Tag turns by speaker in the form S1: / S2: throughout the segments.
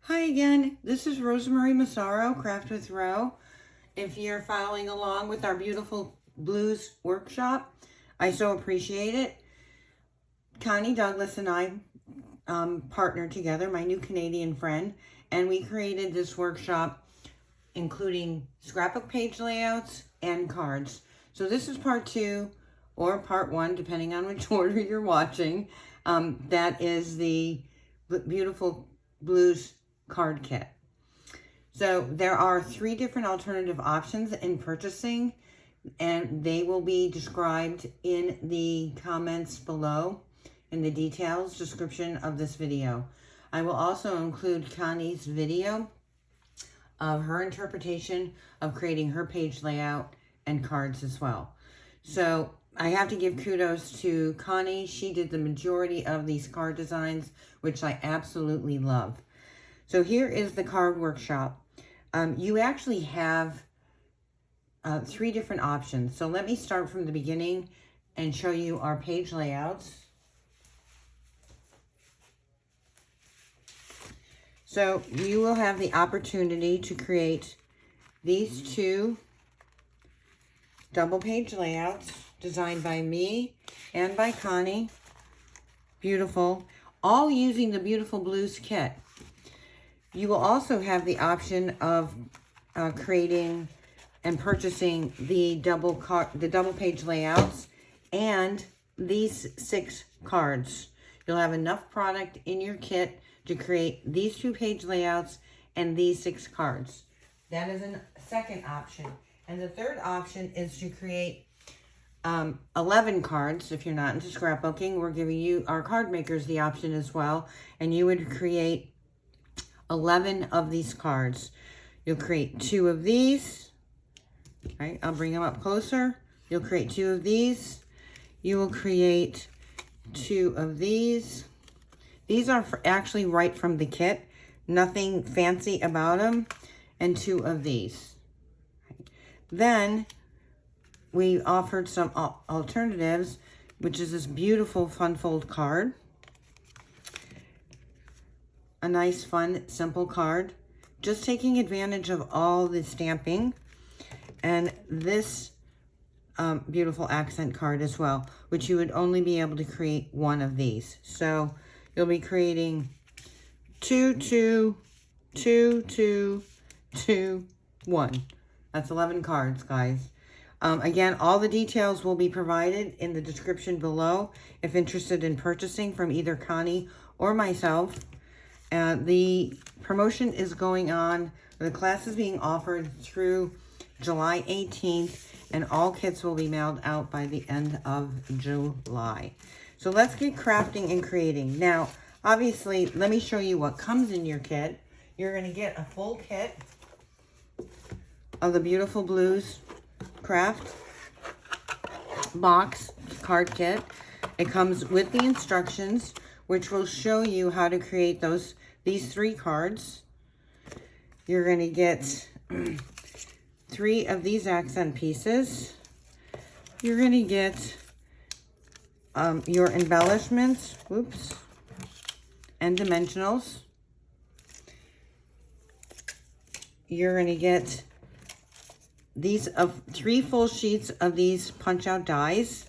S1: Hi again, this is Rosemary Massaro, Craft with Ro. If you're following along with our beautiful blues workshop, I so appreciate it. Connie Douglas and I partnered together, my new Canadian friend, and we created this workshop including scrapbook page layouts and cards. So this is part 2 or part 1, depending on which order you're watching. That is the beautiful blues card kit. So there are 3 different alternative options in purchasing, and they will be described in the comments below in the details description of this video. I will also include Connie's video of her interpretation of creating her page layout and cards as well. So I have to give kudos to Connie. She did the majority of these card designs, which I absolutely love. So here is the card workshop. You actually have 3 different options. So let me start from the beginning and show you our page layouts. So you will have the opportunity to create these 2 double page layouts designed by me and by Connie. Beautiful. All using the Beautiful Blues kit. You will also have the option of creating and purchasing the double page layouts and these 6 cards. You'll have enough product in your kit to create these 2 page layouts and these 6 cards. That is a second option. And the third option is to create 11 cards. If you're not into scrapbooking, we're giving you, our card makers, the option as well. And you would create 11 of these cards. You'll create 2 of these. Right, I'll bring them up closer. You'll create 2 of these. You will create 2 of these. These are actually right from the kit. Nothing fancy about them. And 2 of these. Then we offered some alternatives, which is this beautiful fun fold card. A nice, fun, simple card. Just taking advantage of all the stamping. And this beautiful accent card as well, which you would only be able to create 1 of these. So you'll be creating 2, 2, 2, 2, 2, 1. That's 11 cards, guys. Again, all the details will be provided in the description below if interested in purchasing from either Connie or myself. The promotion is going on. The class is being offered through July 18th, and all kits will be mailed out by the end of July. So let's get crafting and creating. Now, obviously, let me show you what comes in your kit. You're going to get a full kit of the Beautiful Blues craft box card kit. It comes with the instructions, which will show you how to create these 3 cards. You're going to get 3 of these accent pieces. You're going to get your embellishments, and dimensionals. You're going to get these 3 full sheets of these punch out dies.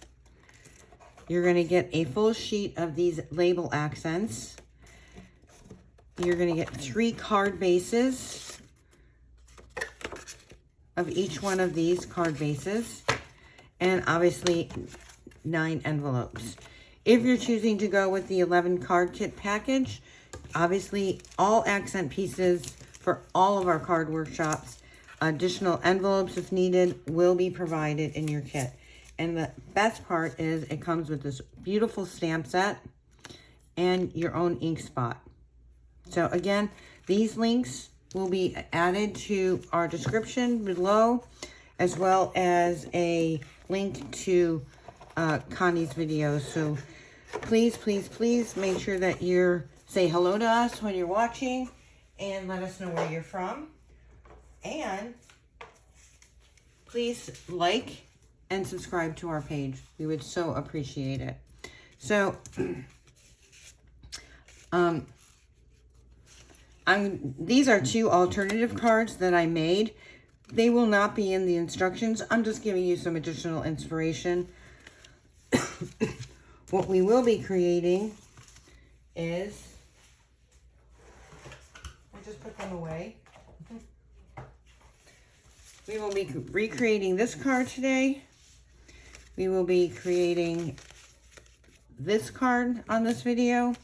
S1: You're going to get a full sheet of these label accents. You're going to get 3 card bases of each one of these card bases, and obviously 9 envelopes. If you're choosing to go with the 11 card kit package, obviously all accent pieces for all of our card workshops, additional envelopes if needed, will be provided in your kit. And the best part is it comes with this beautiful stamp set and your own ink spot. So again, these links will be added to our description below, as well as a link to Connie's videos. So please, please, please make sure that say hello to us when you're watching and let us know where you're from. And please like and subscribe to our page. We would so appreciate it. So These are 2 alternative cards that I made. They will not be in the instructions. I'm just giving you some additional inspiration. What we will be creating is, I just put them away. We will be recreating this card today. We will be creating this card on this video,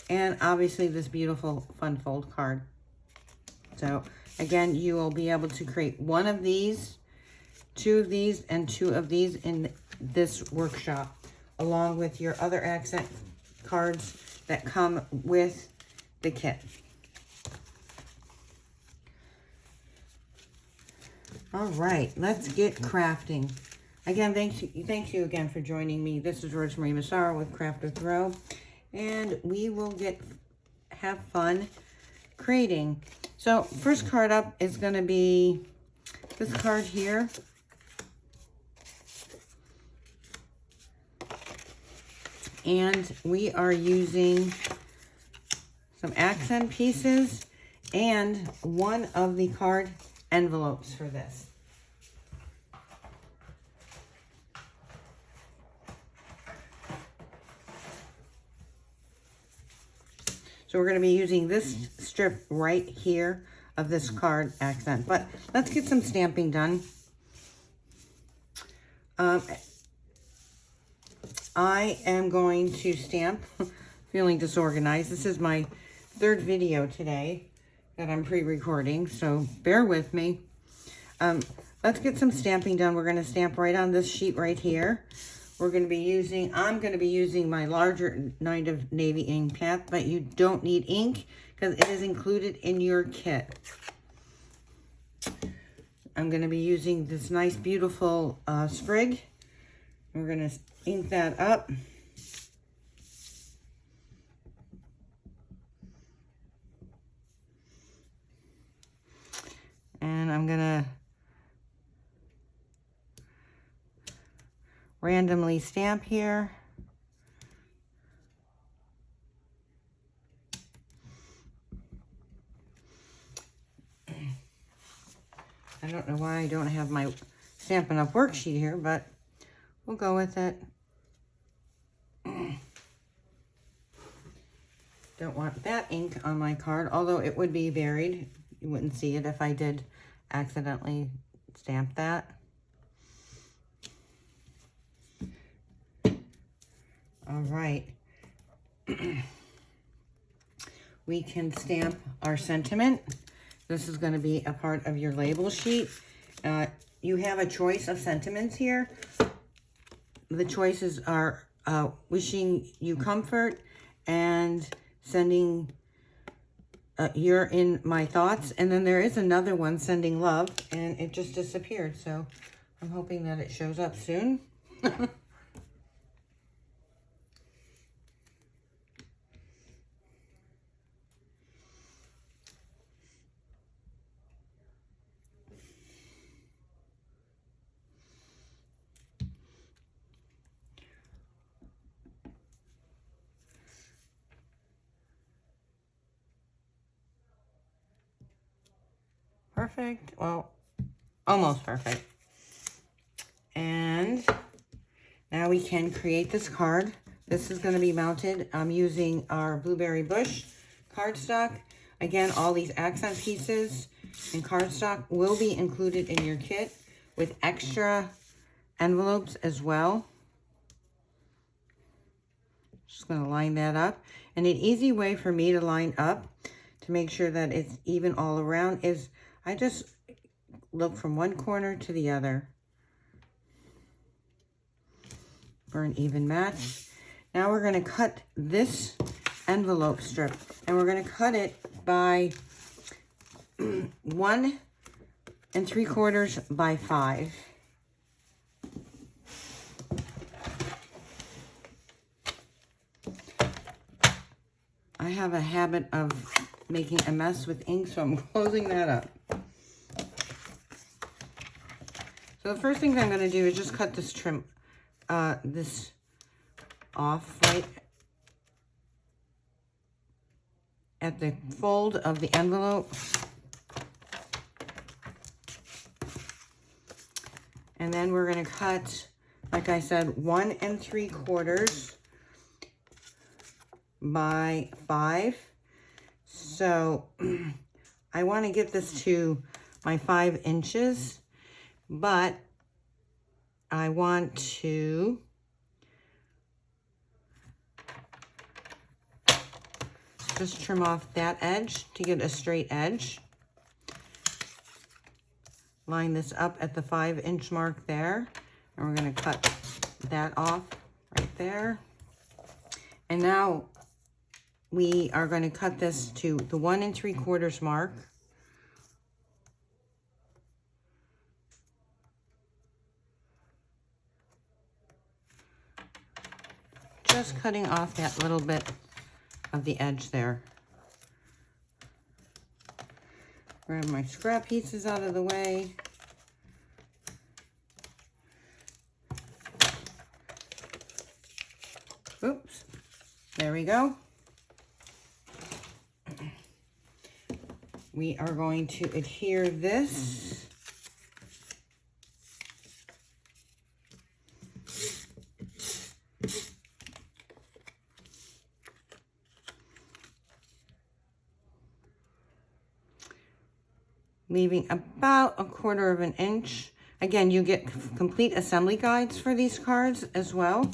S1: and obviously this beautiful fun fold card. So again, you will be able to create 1 of these, 2 of these, and 2 of these in this workshop, along with your other accent cards that come with the kit. All right, let's get crafting. Again, thank you again for joining me. This is Rosemary Massaro with Craft or Throw, and we will have fun creating. So first card up is going to be this card here. And we are using some accent pieces and 1 of the card envelopes for this. So we're going to be using this strip right here of this card accent. But let's get some stamping done. I am going to stamp, feeling disorganized. This is my 3rd video today that I'm pre-recording, so bear with me. Let's get some stamping done. We're going to stamp right on this sheet right here. I'm going to be using my larger Night of Navy ink pad, but you don't need ink because it is included in your kit. I'm going to be using this nice, beautiful sprig. We're going to ink that up. And I'm going to randomly stamp here. I don't know why I don't have my Stampin' Up! Worksheet here, but we'll go with it. Don't want that ink on my card, although it would be buried. You wouldn't see it if I did accidentally stamp that. All right. We can stamp our sentiment. This is going to be a part of your label sheet. You have a choice of sentiments here. The choices are wishing you comfort and sending you're in my thoughts. And then there is another one, sending love, and it just disappeared. So I'm hoping that it shows up soon. Perfect. Well, almost perfect. And now we can create this card. This is going to be mounted. I'm using our Blueberry Bush cardstock. Again, all these accent pieces and cardstock will be included in your kit with extra envelopes as well. Just going to line that up. And an easy way for me to line up to make sure that it's even all around is I just look from one corner to the other for an even match. Now we're going to cut this envelope strip, and we're going to cut it by 1 3/4 by 5. I have a habit of making a mess with ink, so I'm closing that up. So the first thing I'm going to do is just cut this trim, this off right at the fold of the envelope. And then we're going to cut, like I said, 1 3/4 by 5. So I want to get this to my 5 inches, but I want to just trim off that edge to get a straight edge. Line this up at the 5-inch mark there, and we're going to cut that off right there. And now we are going to cut this to the 1 3/4 mark. Just cutting off that little bit of the edge there. Grab my scrap pieces out of the way. Oops, there we go. We are going to adhere this leaving about 1/4 of an inch. Again, you get complete assembly guides for these cards as well.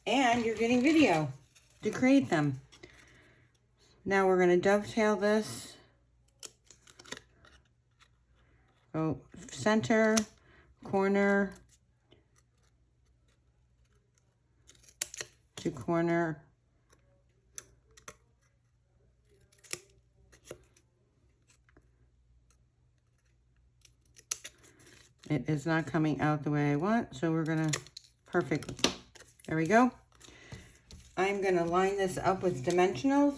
S1: And you're getting video to create them. Now we're going to dovetail this. Go center, corner to corner. It is not coming out the way I want, so we're going to, perfect. There we go. I'm going to line this up with dimensionals.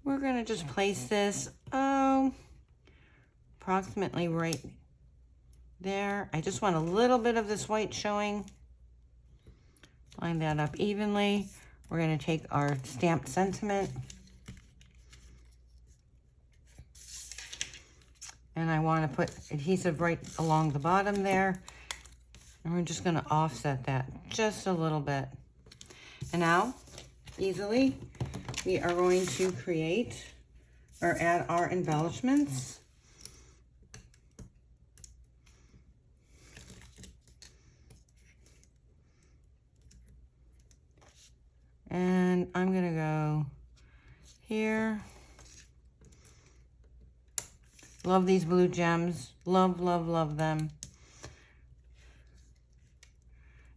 S1: We're going to just place this, approximately right there. I just want a little bit of this white showing. Line that up evenly. We're going to take our stamped sentiment. And I want to put adhesive right along the bottom there. And we're just going to offset that just a little bit. And now, easily, we are going to create or add our embellishments. And I'm going to go here. Love these blue gems. Love, love, love them.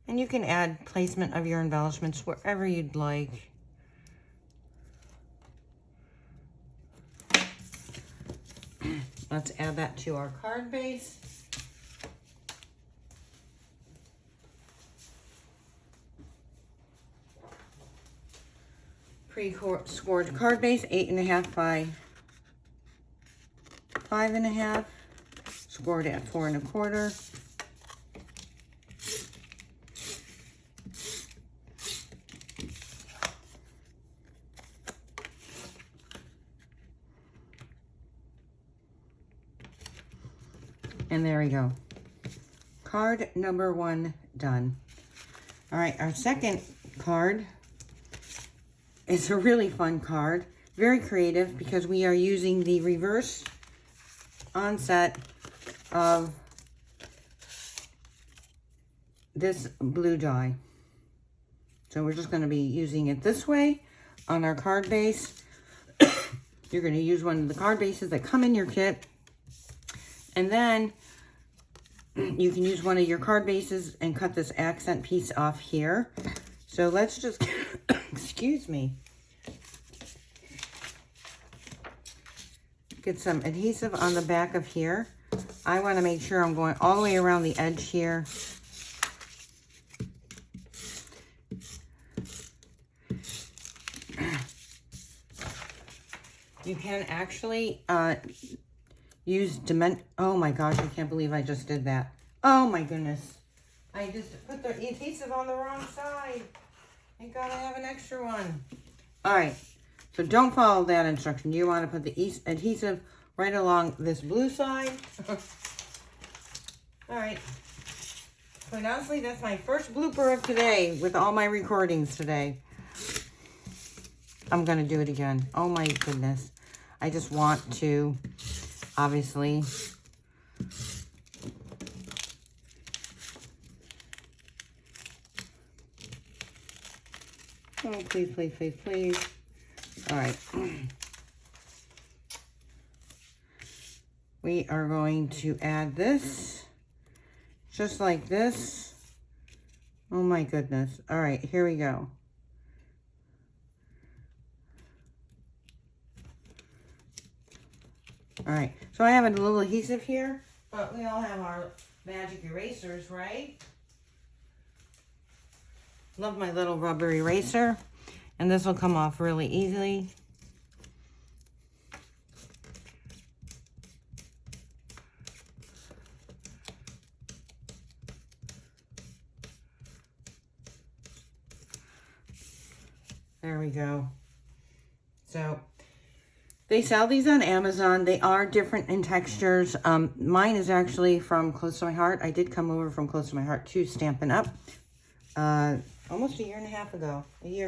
S1: And you can add placement of your embellishments wherever you'd like. Let's add that to our card base. Pre-scored card base, 8.5 by 5.5. Scored at 4 1/4. And there we go. Card number 1 done. All right, our second card is a really fun card. Very creative because we are using the reverse onset of this blue die. So we're just going to be using it this way on our card base. You're going to use one of the card bases that come in your kit. And then you can use one of your card bases and cut this accent piece off here. So let's just, excuse me, get some adhesive on the back of here. I want to make sure I'm going all the way around the edge here. You can actually use oh my gosh, I can't believe I just did that. Oh my goodness. I just put the adhesive on the wrong side. Thank God I have an extra one. All right, so don't follow that instruction. You want to put the adhesive right along this blue side. All right. Quite honestly, that's my first blooper of today with all my recordings today. I'm going to do it again. Oh my goodness. I just want to, obviously, oh, please, please, please, please. All right. We are going to add this, just like this. Oh my goodness. All right, here we go. All right, so I have a little adhesive here, but we all have our magic erasers, right? Love my little rubber eraser, and this will come off really easily. There we go. So they sell these on Amazon. They are different in textures. Mine is actually from Close to My Heart. I did come over from Close to My Heart to Stampin' Up! Almost a year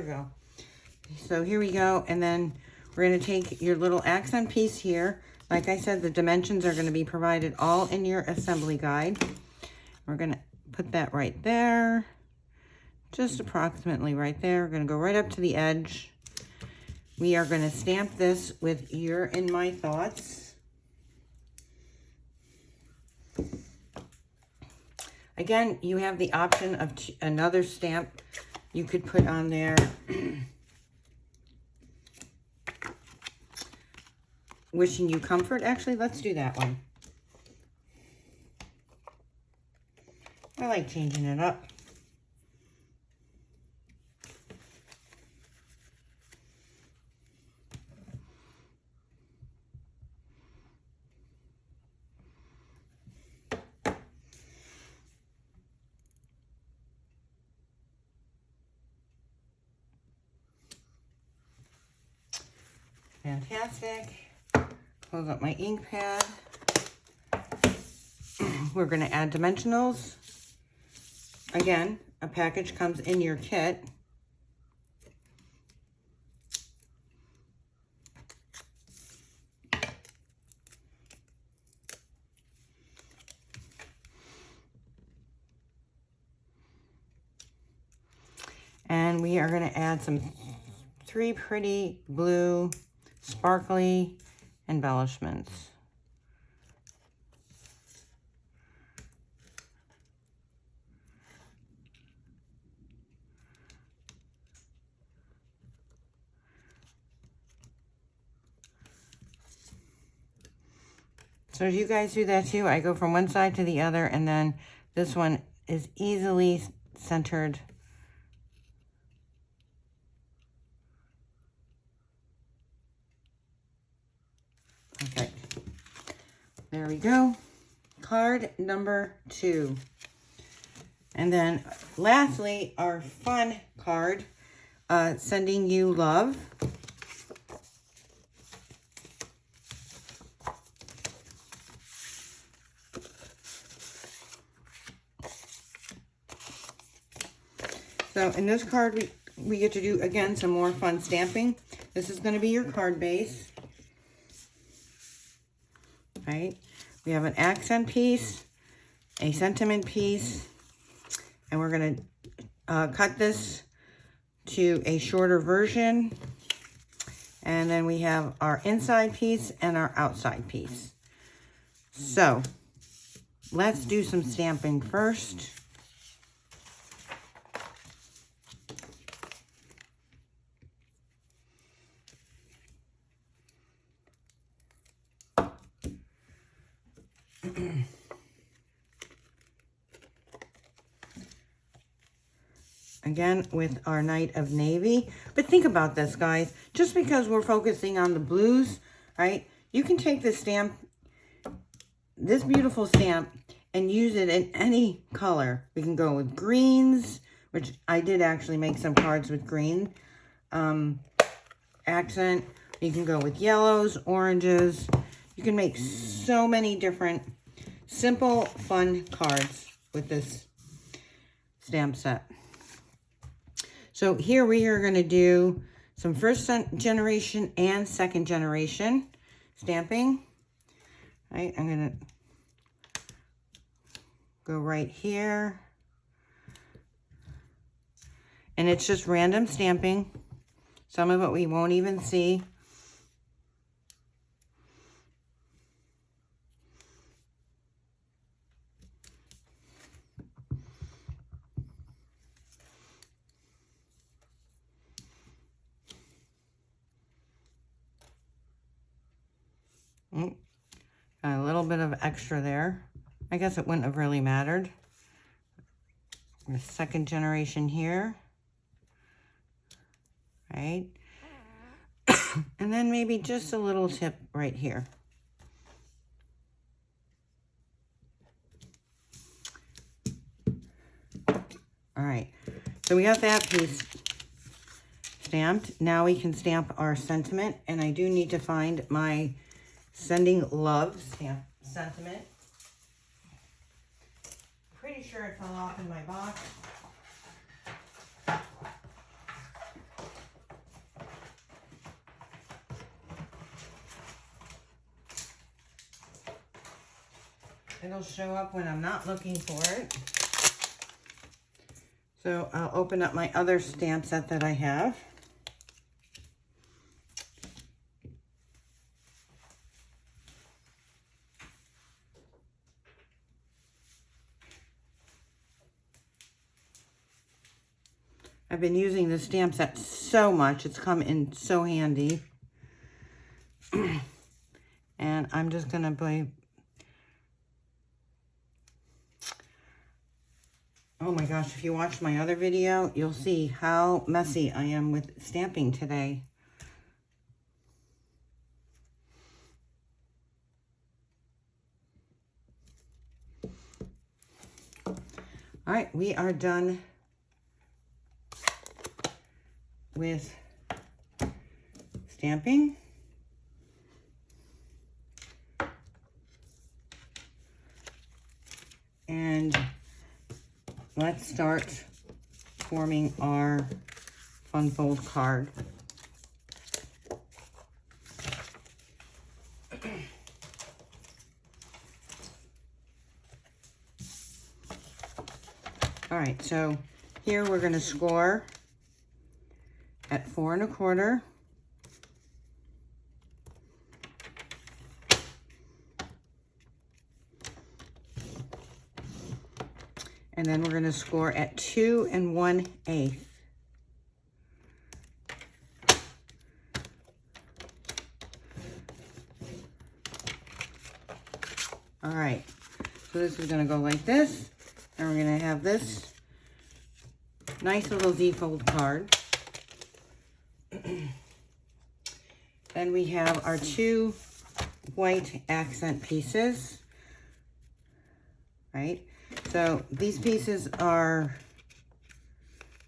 S1: ago. So here we go. And then we're going to take your little accent piece here. Like I said, the dimensions are going to be provided all in your assembly guide. We're going to put that right there. Just approximately right there. We're going to go right up to the edge. We are going to stamp this with You're in My Thoughts. Again, you have the option of another stamp you could put on there. Wishing you comfort. Actually, let's do that one. I like changing it up. Fantastic. Close up my ink pad. We're going to add dimensionals. Again, a package comes in your kit. And we are going to add some 3 pretty blue sparkly embellishments. So you guys do that too. I go from one side to the other, and then this one is easily centered. Okay, there we go. Card number 2. And then lastly, our fun card, Sending You Love. So in this card, we get to do, again, some more fun stamping. This is going to be your card base. Right? We have an accent piece, a sentiment piece, and we're going to cut this to a shorter version. And then we have our inside piece and our outside piece. So let's do some stamping first. Again, with our Night of Navy. But think about this, guys. Just because we're focusing on the blues, right? You can take this stamp, this beautiful stamp, and use it in any color. We can go with greens, which I did actually make some cards with green accent. You can go with yellows, oranges. You can make so many different simple, fun cards with this stamp set. So here we are going to do some first generation and second generation stamping. Right, I'm going to go right here. And it's just random stamping. Some of it we won't even see. Got a little bit of extra there. I guess it wouldn't have really mattered. The second generation here. Right? And then maybe just a little tip right here. All right. So we got that piece stamped. Now we can stamp our sentiment. And I do need to find my Sending Love sentiment. Pretty sure it fell off in my box. It'll show up when I'm not looking for it. So I'll open up my other stamp set that I have. I've been using this stamp set so much. It's come in so handy. And I'm just going to play. Oh my gosh, if you watch my other video, you'll see how messy I am with stamping today. All right, we are done with stamping. And let's start forming our fun fold card. All right, so here we're going to score at 4 1/4. And then we're going to score at 2 1/8. All right, so this is going to go like this, and we're going to have this nice little Z-fold card. Then we have our 2 white accent pieces, right? So these pieces are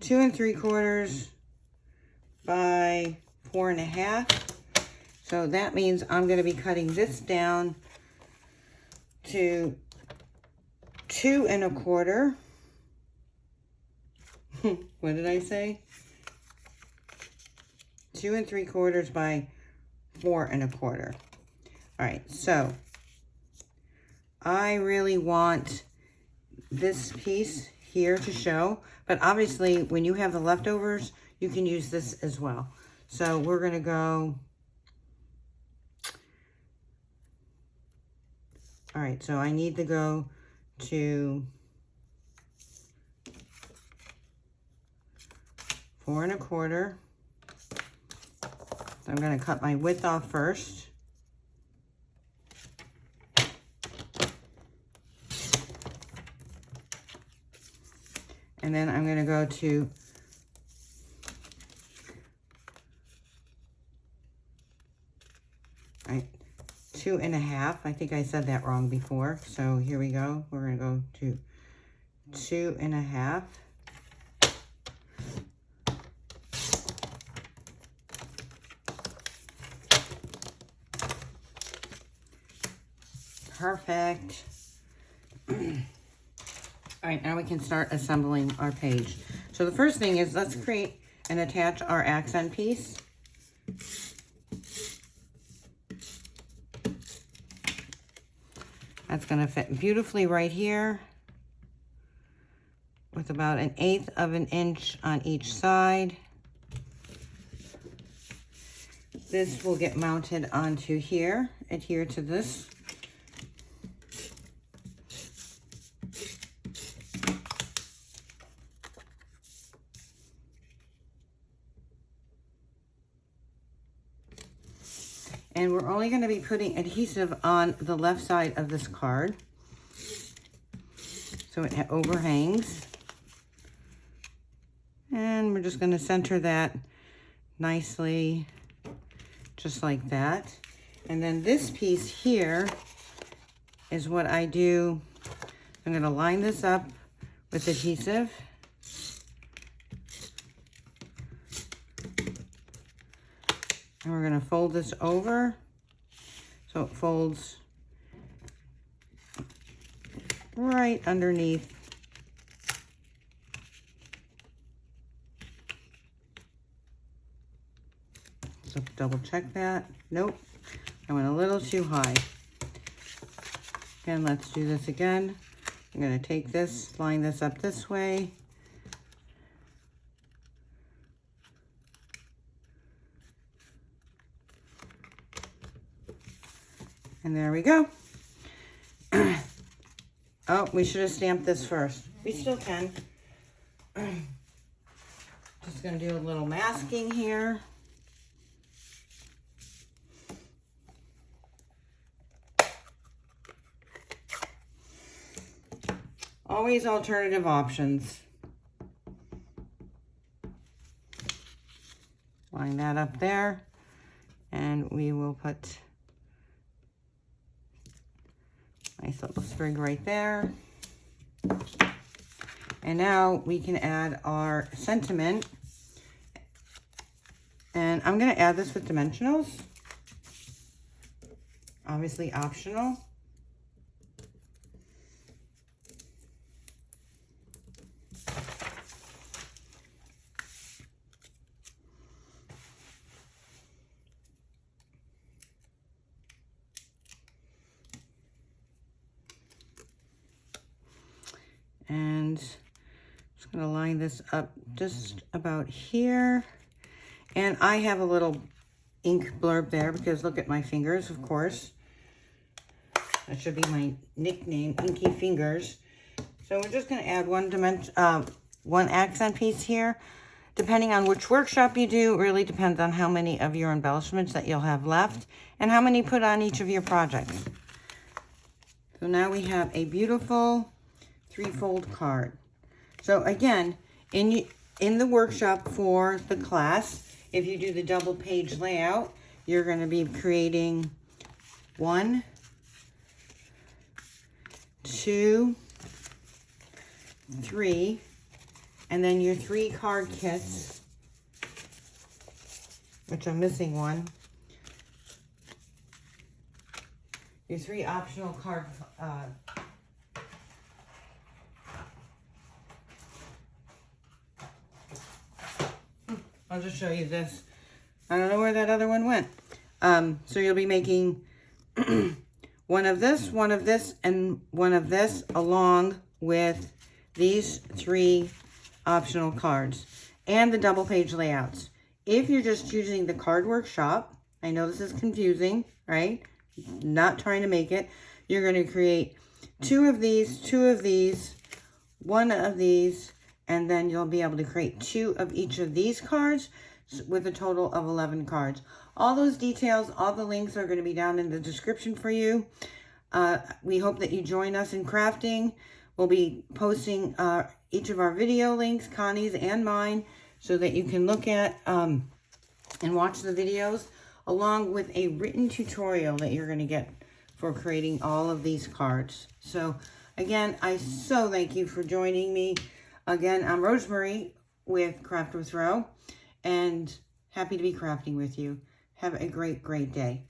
S1: 2 3/4 by 4 1/2. So that means I'm going to be cutting this down to 2 1/4. What did I say? 2 3/4 by 4 1/4. All right, so I really want this piece here to show, but obviously when you have the leftovers, you can use this as well. So we're going to go, all right, so I need to go to 4 1/4. So I'm going to cut my width off first. And then I'm going to go to 2.5. I think I said that wrong before. So here we go. We're going to go to 2.5. Perfect. All right, now we can start assembling our page. So the first thing is, let's create and attach our accent piece. That's going to fit beautifully right here with about 1/8 of an inch on each side. This will get mounted onto here, adhere to this. And we're only going to be putting adhesive on the left side of this card, so it overhangs. And we're just going to center that nicely, just like that. And then this piece here is what I do. I'm going to line this up with adhesive. And we're going to fold this over so it folds right underneath. So double check that. Nope, I went a little too high. Again, let's do this again. I'm going to take this, line this up this way. And there we go. Oh, we should have stamped this first. We still can. Just going to do a little masking here. Always alternative options. Line that up there. And we will put nice little sprig right there. And now we can add our sentiment. And I'm going to add this with dimensionals. Obviously optional. And just going to line this up just about here. And I have a little ink blurb there because look at my fingers, of course. That should be my nickname, Inky Fingers. So we're just going to add one accent piece here. Depending on which workshop you do, it really depends on how many of your embellishments that you'll have left and how many put on each of your projects. So now we have a beautiful 3-fold card. So again, in the workshop for the class, if you do the double page layout, you're going to be creating 1, 2, 3, and then your 3 card kits, which I'm missing one. Your 3 optional card I'll just show you this. I don't know where that other one went. So you'll be making one of this, and one of this, along with these 3 optional cards and the double page layouts. If you're just using the card workshop, I know this is confusing, right? Not trying to make it. You're going to create 2 of these, 2 of these, 1 of these, and then you'll be able to create 2 of each of these cards with a total of 11 cards. All those details, all the links are going to be down in the description for you. We hope that you join us in crafting. We'll be posting each of our video links, Connie's and mine, so that you can look at and watch the videos along with a written tutorial that you're going to get for creating all of these cards. So again, I so thank you for joining me. Again, I'm Rosemary with Craft with Ro, and happy to be crafting with you. Have a great, great day.